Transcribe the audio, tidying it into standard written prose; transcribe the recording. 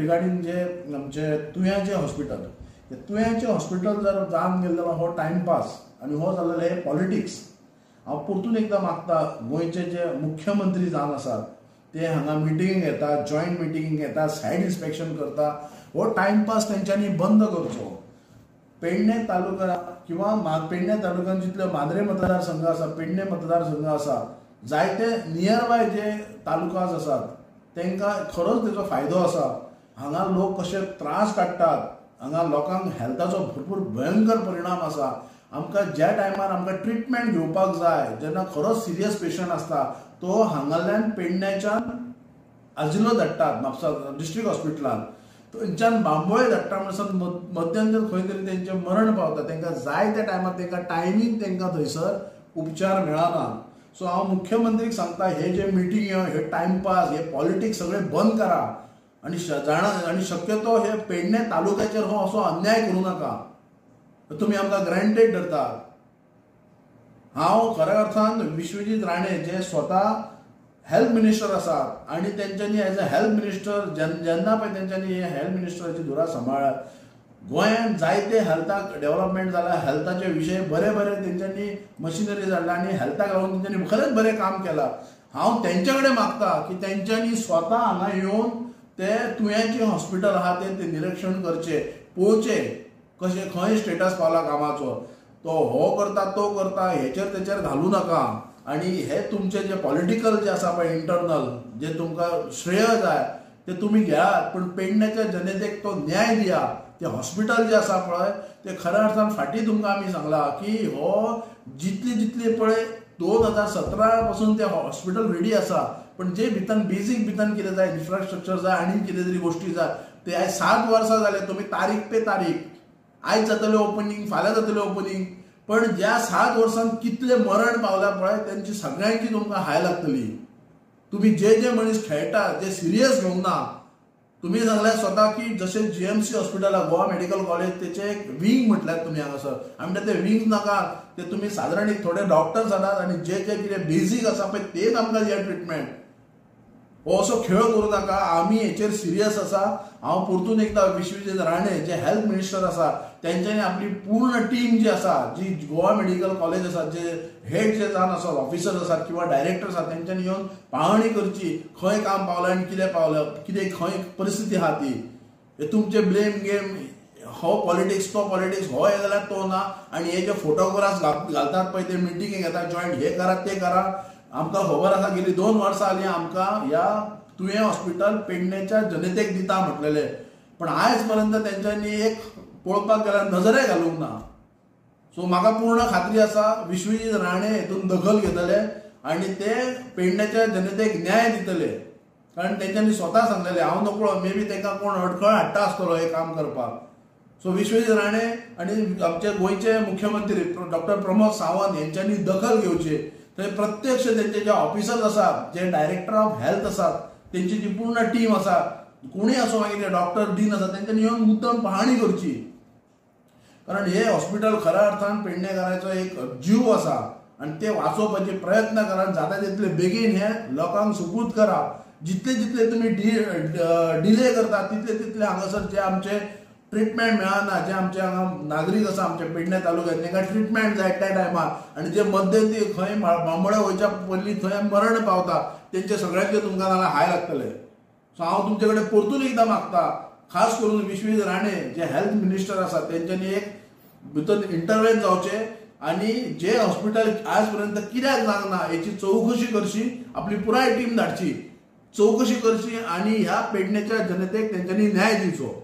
Regarding जे आमचे तुयांचे hospital, तुयांचे hospital जर जावन गेले जाल्यार हो टायमपास आनी हो जाल्लेले हे पॉलिटिक्स. हांव परतून एकदां मागता, गोंयचे जे मुख्यमंत्री जावन आसात ते हांगा मिटिंग येता, जॉयंट मिटिंग येता, सायड इन्स्पेक्शन करता, हो टायमपास तेंच्यांनी बंद करचो. पेडणे तालुका किंवा पेडणे तालुक्यात जितले मांद्रे मतदारसंघ आसा, पेडणे मतदारसंघ आसा, जायते नियर बाय जे तालुकाज आसात तांकां खरोच तेजो फायदो आसा. हांगा लोक कशे त्रास काडटात, हांगा लोकांक हेल्थाचो भरपूर भयंकर परिणाम आसा. आमकां ज्या टायमार आमकां ट्रिटमेंट घेवपाक जाय, जेन्ना खरोच सिरियस पेशंट आसता, तो हांगाल्यान पेडण्याच्यान आजिलो धाडटात म्हापसा डिस्ट्रिक्ट हॉस्पिटलांत, थंयच्यान बांबोळे धाडटा म्हणसर मध्यंतर खंय तरी तेंचें मरण पावता. तांकां जाय त्या टायमार तांकां टायमींग तांकां थंयसर उपचार मेळना. सो हांव मुख्यमंत्रीक सांगता, हे जे मिटींग, हे टायमपास, हे पॉलिटिक्स सगळे बंद करा आनी शक्यतो हे पेडणे तालुक्याचेर हो असो अन्याय करूं नाका. तुमी आमकां ग्रँटेड धरतात. हांव खऱ्या अर्थान विश्वजीत राणे जे स्वता हेल्थ मिनिस्टर आसात आनी तेंच्यांनी एज अ हेल्थ मिनिस्टर जेन्ना पळय तेंच्यांनी हे हेल्थ मिनिस्टराची धुरा सांबाळ्ळ्यात, गोंयांत जायते हेल्थाक डेव्हलपमेंट जाला, हेल्थाचे विशय बरे बरे तेंच्यांनी मशिनरीज हाडला आनी हेल्थाक लागून तेंच्यांनी खरेंच बरें काम केलां. हांव तेंच्या कडेन मागता की तेंच्यांनी स्वता हांगा येवन ते तुयांचे हॉस्पिटल आहा ते निरीक्षण करचे, पळोवचे कशें खंय स्टेटस पावला कामाचो. तो हो करता तो करता हेचेर तेचेर घालू नाका. आनी हे तुमचे जे पॉलिटिकल जे आसा पळय इंटरनल, जे तुमकां श्रेय जाय ते तुमी घेयात, पण पेडण्याच्या जनतेक तो न्याय दिया. ते हॉस्पिटल जे आसा पळय ते खऱ्या अर्थान फाटीं तुमकां आमी सांगला की हो जितली पळय 2017 पासून ते हॉस्पिटल रेडी आसा, पण जे भितर बेजीक भितर कितें जाय, इन्फ्रास्ट्रक्चर जाय आनी कितें तरी गोश्टी जाय, ते आयज 7 वर्सां जाले. तुमी तारीख पे तारीख, आयज जातले ओपनिंग, फाल्यां जातले ओपनिंग, पण ज्या 7 वर्सांत कितले मरण पावल्या पळय तेंची सगळ्यांची तुमकां हाय लागतली. तुम्ही जे मनीस खेळटात, जे सिरियस घेवंक ना. तुम्ही सांगले स्वता की जसे GMC hospital Goa medical college तेचे एक विंग म्हटल्यात तुमी हांगासर. आमी ते विंग नाका, ते तुमी सादारण एक थोडे डॉक्टर्स हाडात आनी जे कितें बेजीक आसा पळय तेच आमकां दिया ट्रिटमेंट. हो असो खेळ करूं नाका. आमी हेचेर सिरियस आसा. हांव परतून एकदा विश्वजीत राणे जे हेल्थ मिनिस्टर आसा तेंच्यांनी आपली पूर्ण टीम जी आसा, जी गोवा मेडिकल कॉलेज आसा, जे हेड जे जावन आसात, ऑफिसर्स आसात किंवा डायरेक्टर्स आसात, तेंच्यांनी येवन पाहणी करची, खंय काम पावलें आनी कितें पावलें, कितें खंय परिस्थिती आहा ती. हे तुमचे ब्लेम गेम, हो पॉलिटिक्स तो पॉलिटिक्स, हो हे जाल्यार तो ना. आनी हे जे फोटोग्राफ्स घालतात पळय ते मिटिंगेक येतात जॉयंट, हे करा ते करा. आमकां खबर आसा गेली 2 वर्सां जालीं आमकां ह्या तुवें हॉस्पिटल पेडण्याच्या जनतेक दिता म्हटलेलें, पण आयज पर्यंत तेंच्यांनी एक पळोवपाक गेल्यार नजरे घालूंक ना. सो म्हाका पूर्ण खात्री आसा विश्वजीत राणे हेतून दखल घेतले आनी ते पेडण्याच्या जनतेक न्याय दितले. कारण तेंच्यांनी स्वता सांगलेलें, हांव नकळो मे बी तांकां कोण अडखळ हाडटा आसतलो हे काम करपाक. सो विश्वजीत राणे आनी आमचे गोंयचे मुख्यमंत्री डॉक्टर प्रमोद सावंत हेंच्यांनी दखल घेवची. थंय प्रत्यक्ष तेंचे जे ऑफिसर्स आसात, जे डायरेक्टर ऑफ हेल्थ आसात, तेंची जी पूर्ण टीम आसा, कोणीय असो मागीर डॉक्टर डीन आसा, तेंच्यांनी येवन मुद्दम पाहणी करची. कारण हे हॉस्पिटल खऱ्या अर्थान पेडणेकारांचो एक जीव आसा आनी ते वाचोवपाचे प्रयत्न करा. जाता तितले बेगीन हे लोकांक सुपूत करा. जितले तुम्ही डिले करता तितले हांगासर जे आमचे ट्रिटमेंट मेळना, जे आमचे हांगा नागरीक आसा आमच्या पेडणे तालुक्यात तांकां ट्रिटमेंट जाय त्या टायमार, आनी जे मध्यंती खंय बांबोळे वयच्या पयलीं थंय मरण पावता तेंचे सगळ्यांचे तुमकां नाल्यार हाय लागतले. सो हांव तुमचे कडेन परतून एकदां मागता, खास करून विश्वजीत राणे जे हेल्थ मिनिस्टर आसा तेंच्यांनी एक भितर इंटरव्हेन जावचे आनी जे हॉस्पिटल आज पर्यंत कित्याक जावना हेची चौकशी करची, आपली पुराय टीम धाडची, चौकशी करची आनी ह्या पेडणेच्या जनतेक तेंच्यांनी न्याय दिवचो.